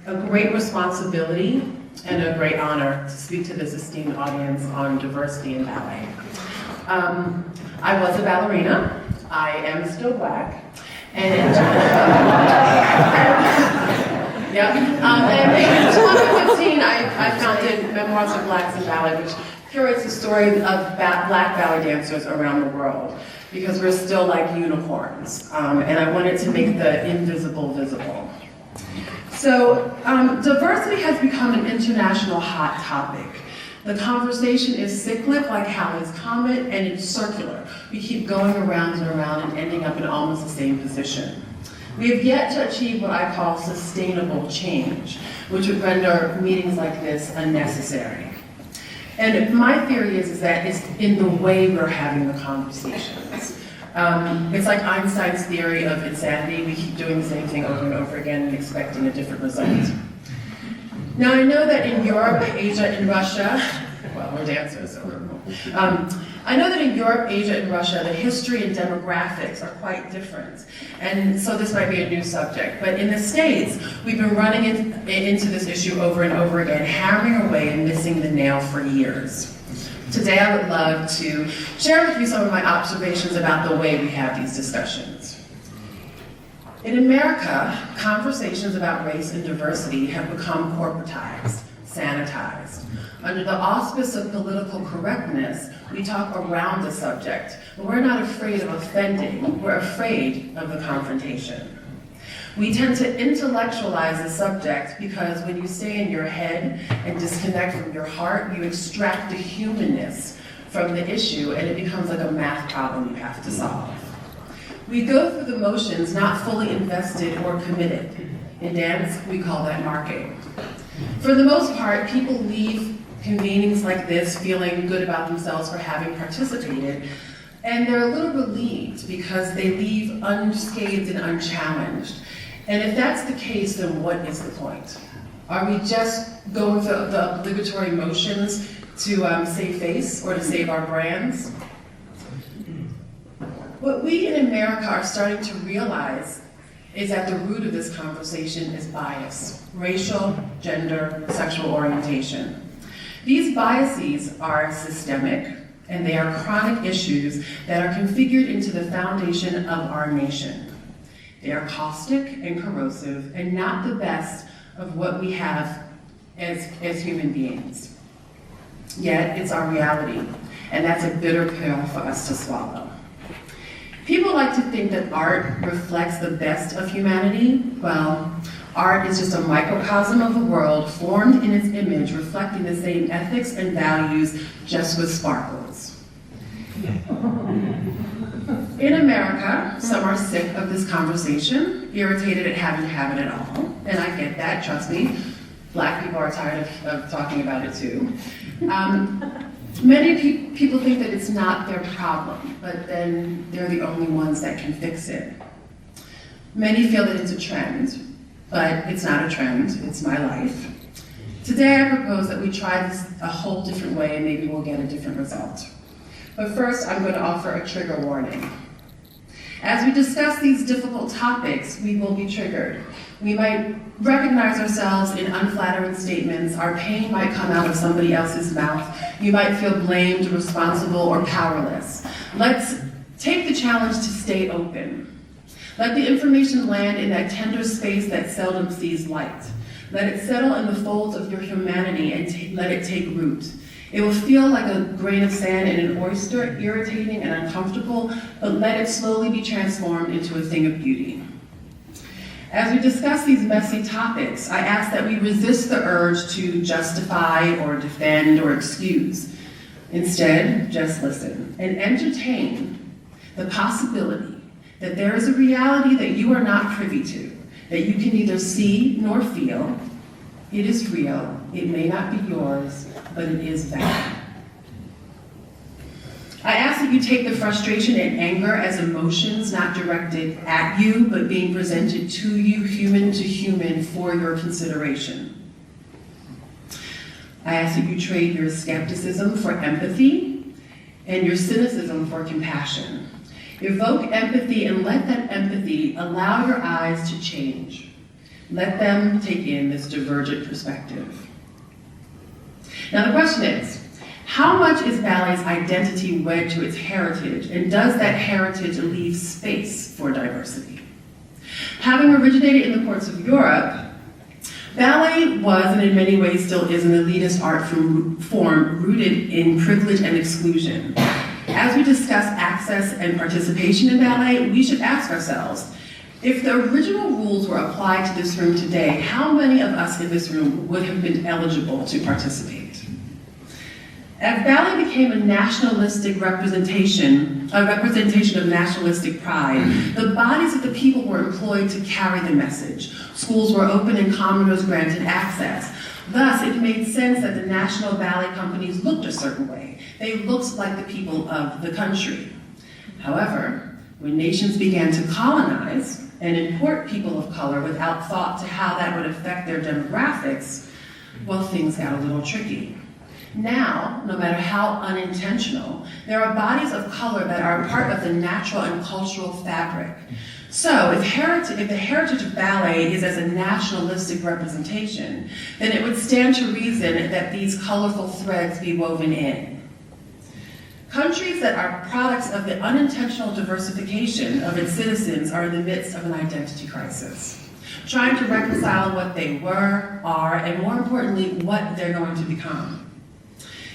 a great responsibility and a great honor to speak to this esteemed audience on diversity in ballet. I was a ballerina. I am still Black. And in 2015, I founded Memoirs of Blacks in Ballet, which curates the story of Black ballet dancers around the world, because we're still like unicorns, and I wanted to make the invisible visible. So diversity has become an international hot topic. The conversation is cyclic, like Halley's Comet, and it's circular. We keep going around and around and ending up in almost the same position. We have yet to achieve what I call sustainable change, which would render meetings like this unnecessary. And my theory is that it's in the way we're having the conversations. It's like Einstein's theory of insanity. We keep doing the same thing over and over again and expecting a different result. Now, I know that in Europe, Asia, and Russia, well, we're dancers, so we're cool. I know that in Europe, Asia, and Russia, the history and demographics are quite different. And so this might be a new subject. But in the States, we've been running into this issue over and over again, hammering away and missing the nail for years. Today, I would love to share with you some of my observations about the way we have these discussions. In America, conversations about race and diversity have become corporatized, sanitized. Under the auspice of political correctness, we talk around the subject, but we're not afraid of offending, we're afraid of the confrontation. We tend to intellectualize the subject because when you stay in your head and disconnect from your heart, you extract the humanness from the issue and it becomes like a math problem you have to solve. We go through the motions not fully invested or committed. In dance, we call that marking. For the most part, people leave convenings like this feeling good about themselves for having participated, and they're a little relieved because they leave unscathed and unchallenged. And if that's the case, then what is the point? Are we just going through the obligatory motions to save face or to save our brands? What we in America are starting to realize is at the root of this conversation is bias, racial, gender, sexual orientation. These biases are systemic, and they are chronic issues that are configured into the foundation of our nation. They are caustic and corrosive, and not the best of what we have as human beings. Yet, it's our reality, and that's a bitter pill for us to swallow. People like to think that art reflects the best of humanity. Well, art is just a microcosm of the world formed in its image, reflecting the same ethics and values, just with sparkles. In America, some are sick of this conversation, irritated at having to have it at all, and I get that, trust me. Black people are tired of talking about it too. Many people think that it's not their problem, but then they're the only ones that can fix it. Many feel that it's a trend, but it's not a trend, it's my life. Today I propose that we try this a whole different way and maybe we'll get a different result. But first, I'm going to offer a trigger warning. As we discuss these difficult topics, we will be triggered. We might recognize ourselves in unflattering statements. Our pain might come out of somebody else's mouth. You might feel blamed, responsible, or powerless. Let's take the challenge to stay open. Let the information land in that tender space that seldom sees light. Let it settle in the folds of your humanity and let it take root. It will feel like a grain of sand in an oyster, irritating and uncomfortable, but let it slowly be transformed into a thing of beauty. As we discuss these messy topics, I ask that we resist the urge to justify or defend or excuse. Instead, just listen and entertain the possibility that there is a reality that you are not privy to, that you can neither see nor feel. It is real. It may not be yours, but it is valid. I ask that you take the frustration and anger as emotions not directed at you, but being presented to you, human to human, for your consideration. I ask that you trade your skepticism for empathy and your cynicism for compassion. Evoke empathy and let that empathy allow your eyes to change. Let them take in this divergent perspective. Now the question is, how much is ballet's identity wed to its heritage, and does that heritage leave space for diversity? Having originated in the courts of Europe, ballet was, and in many ways still is, an elitist art form rooted in privilege and exclusion. As we discuss access and participation in ballet, we should ask ourselves, if the original rules were applied to this room today, how many of us in this room would have been eligible to participate? As ballet became a nationalistic representation of nationalistic pride, the bodies of the people were employed to carry the message. Schools were open and commoners granted access. Thus, it made sense that the national ballet companies looked a certain way. They looked like the people of the country. However, when nations began to colonize and import people of color without thought to how that would affect their demographics, well, things got a little tricky. Now, no matter how unintentional, there are bodies of color that are part of the natural and cultural fabric. So, if the heritage of ballet is as a nationalistic representation, then it would stand to reason that these colorful threads be woven in. Countries that are products of the unintentional diversification of its citizens are in the midst of an identity crisis, trying to reconcile what they were, are, and more importantly, what they're going to become.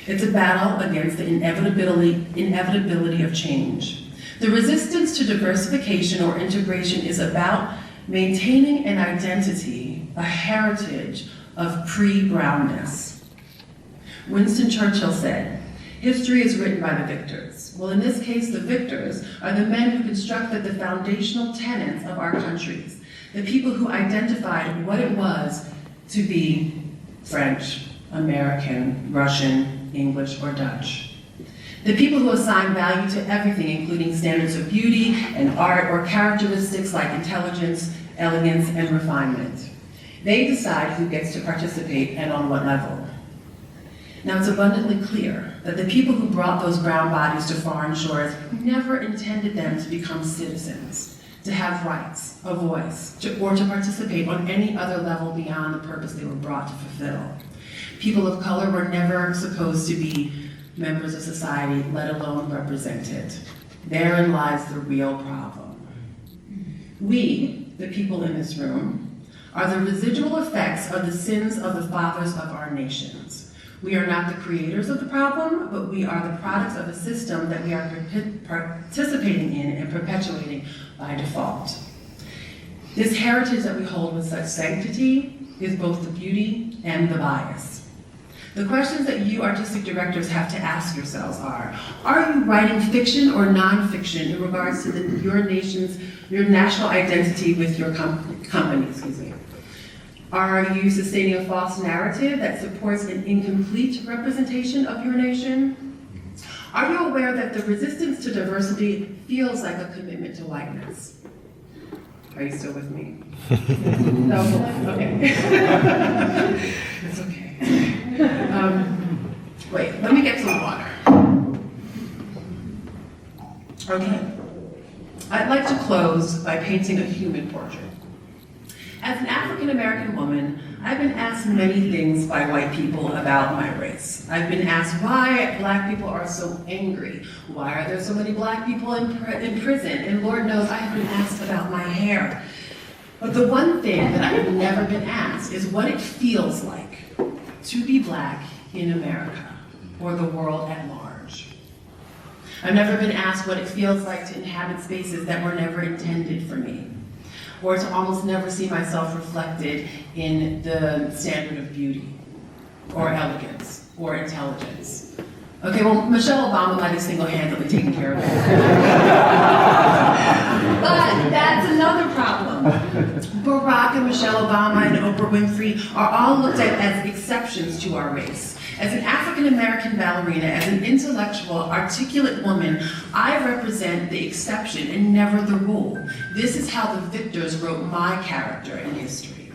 It's a battle against the inevitability of change. The resistance to diversification or integration is about maintaining an identity, a heritage of pre-brownness. Winston Churchill said, "History is written by the victors." Well, in this case, the victors are the men who constructed the foundational tenets of our countries, the people who identified what it was to be French, American, Russian, English, or Dutch. The people who assign value to everything, including standards of beauty and art or characteristics like intelligence, elegance, and refinement. They decide who gets to participate and on what level. Now, it's abundantly clear that the people who brought those brown bodies to foreign shores never intended them to become citizens, to have rights, a voice, or to participate on any other level beyond the purpose they were brought to fulfill. People of color were never supposed to be members of society, let alone represented. Therein lies the real problem. We, the people in this room, are the residual effects of the sins of the fathers of our nations. We are not the creators of the problem, but we are the products of a system that we are participating in and perpetuating by default. This heritage that we hold with such sanctity is both the beauty and the bias. The questions that you artistic directors have to ask yourselves are you writing fiction or nonfiction in regards to your national identity with your company, Are you sustaining a false narrative that supports an incomplete representation of your nation? Are you aware that the resistance to diversity feels like a commitment to whiteness? Are you still with me? No, okay. It's okay. Wait, let me get some water. Okay. I'd like to close by painting a human portrait. As an African American woman, I've been asked many things by white people about my race. I've been asked why black people are so angry. Why are there so many black people in prison? And Lord knows I've been asked about my hair. But the one thing that I have never been asked is what it feels like to be black in America or the world at large. I've never been asked what it feels like to inhabit spaces that were never intended for me, or to almost never see myself reflected in the standard of beauty, or elegance, or intelligence. Okay, well, Michelle Obama might have single-handedly taken care of it. But that's another problem. Barack and Michelle Obama and Oprah Winfrey are all looked at as exceptions to our race. As an African-American ballerina, as an intellectual, articulate woman, I represent the exception and never the rule. This is how the victors wrote my character in history.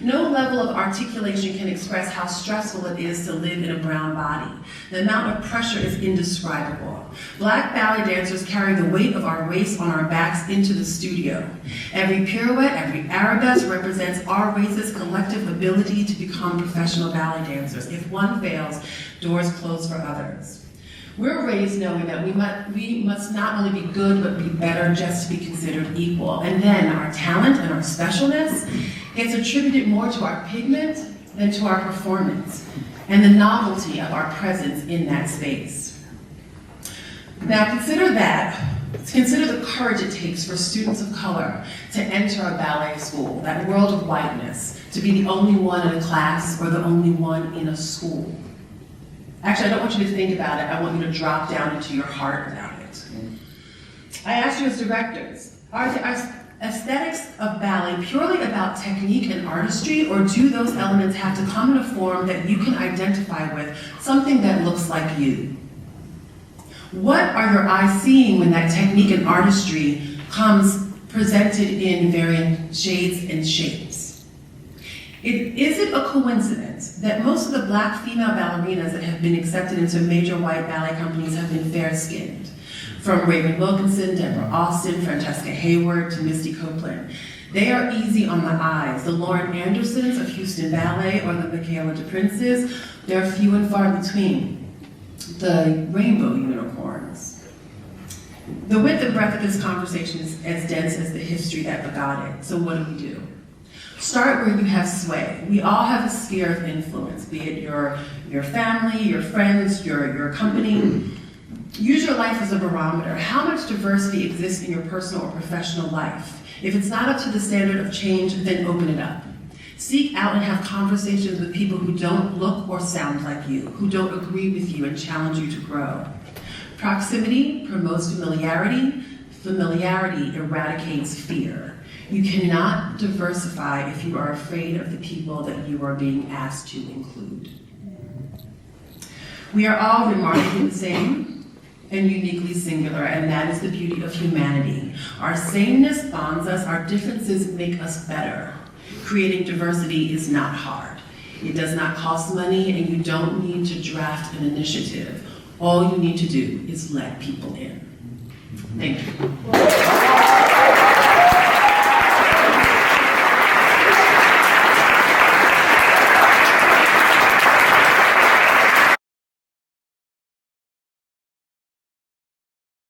No level of articulation can express how stressful it is to live in a brown body. The amount of pressure is indescribable. Black ballet dancers carry the weight of our race on our backs into the studio. Every pirouette, every arabesque represents our race's collective ability to become professional ballet dancers. If one fails, doors close for others. We're raised knowing that we must not only be good, but be better just to be considered equal. And then our talent and our specialness gets attributed more to our pigment than to our performance, and the novelty of our presence in that space. Now consider the courage it takes for students of color to enter a ballet school, that world of whiteness, to be the only one in a class or the only one in a school. Actually, I don't want you to think about it. I want you to drop down into your heart about it. I asked you as directors, are aesthetics of ballet purely about technique and artistry, or do those elements have to come in a form that you can identify with, something that looks like you? What are your eyes seeing when that technique and artistry comes presented in varying shades and shapes? Is it a coincidence that most of the Black female ballerinas that have been accepted into major white ballet companies have been fair-skinned? From Raven Wilkinson, Deborah Austin, Francesca Hayward, to Misty Copeland. They are easy on the eyes. The Lauren Andersons of Houston Ballet or the Michaela DePrinces, they're few and far between. The rainbow unicorns. The width and breadth of this conversation is as dense as the history that begot it. So what do? Start where you have sway. We all have a sphere of influence, be it your family, your friends, your company. Use your life as a barometer. How much diversity exists in your personal or professional life? If it's not up to the standard of change, then open it up. Seek out and have conversations with people who don't look or sound like you, who don't agree with you and challenge you to grow. Proximity promotes familiarity. Familiarity eradicates fear. You cannot diversify if you are afraid of the people that you are being asked to include. We are all remarkably the same and uniquely singular, and that is the beauty of humanity. Our sameness bonds us, our differences make us better. Creating diversity is not hard. It does not cost money, and you don't need to draft an initiative. All you need to do is let people in. Thank you.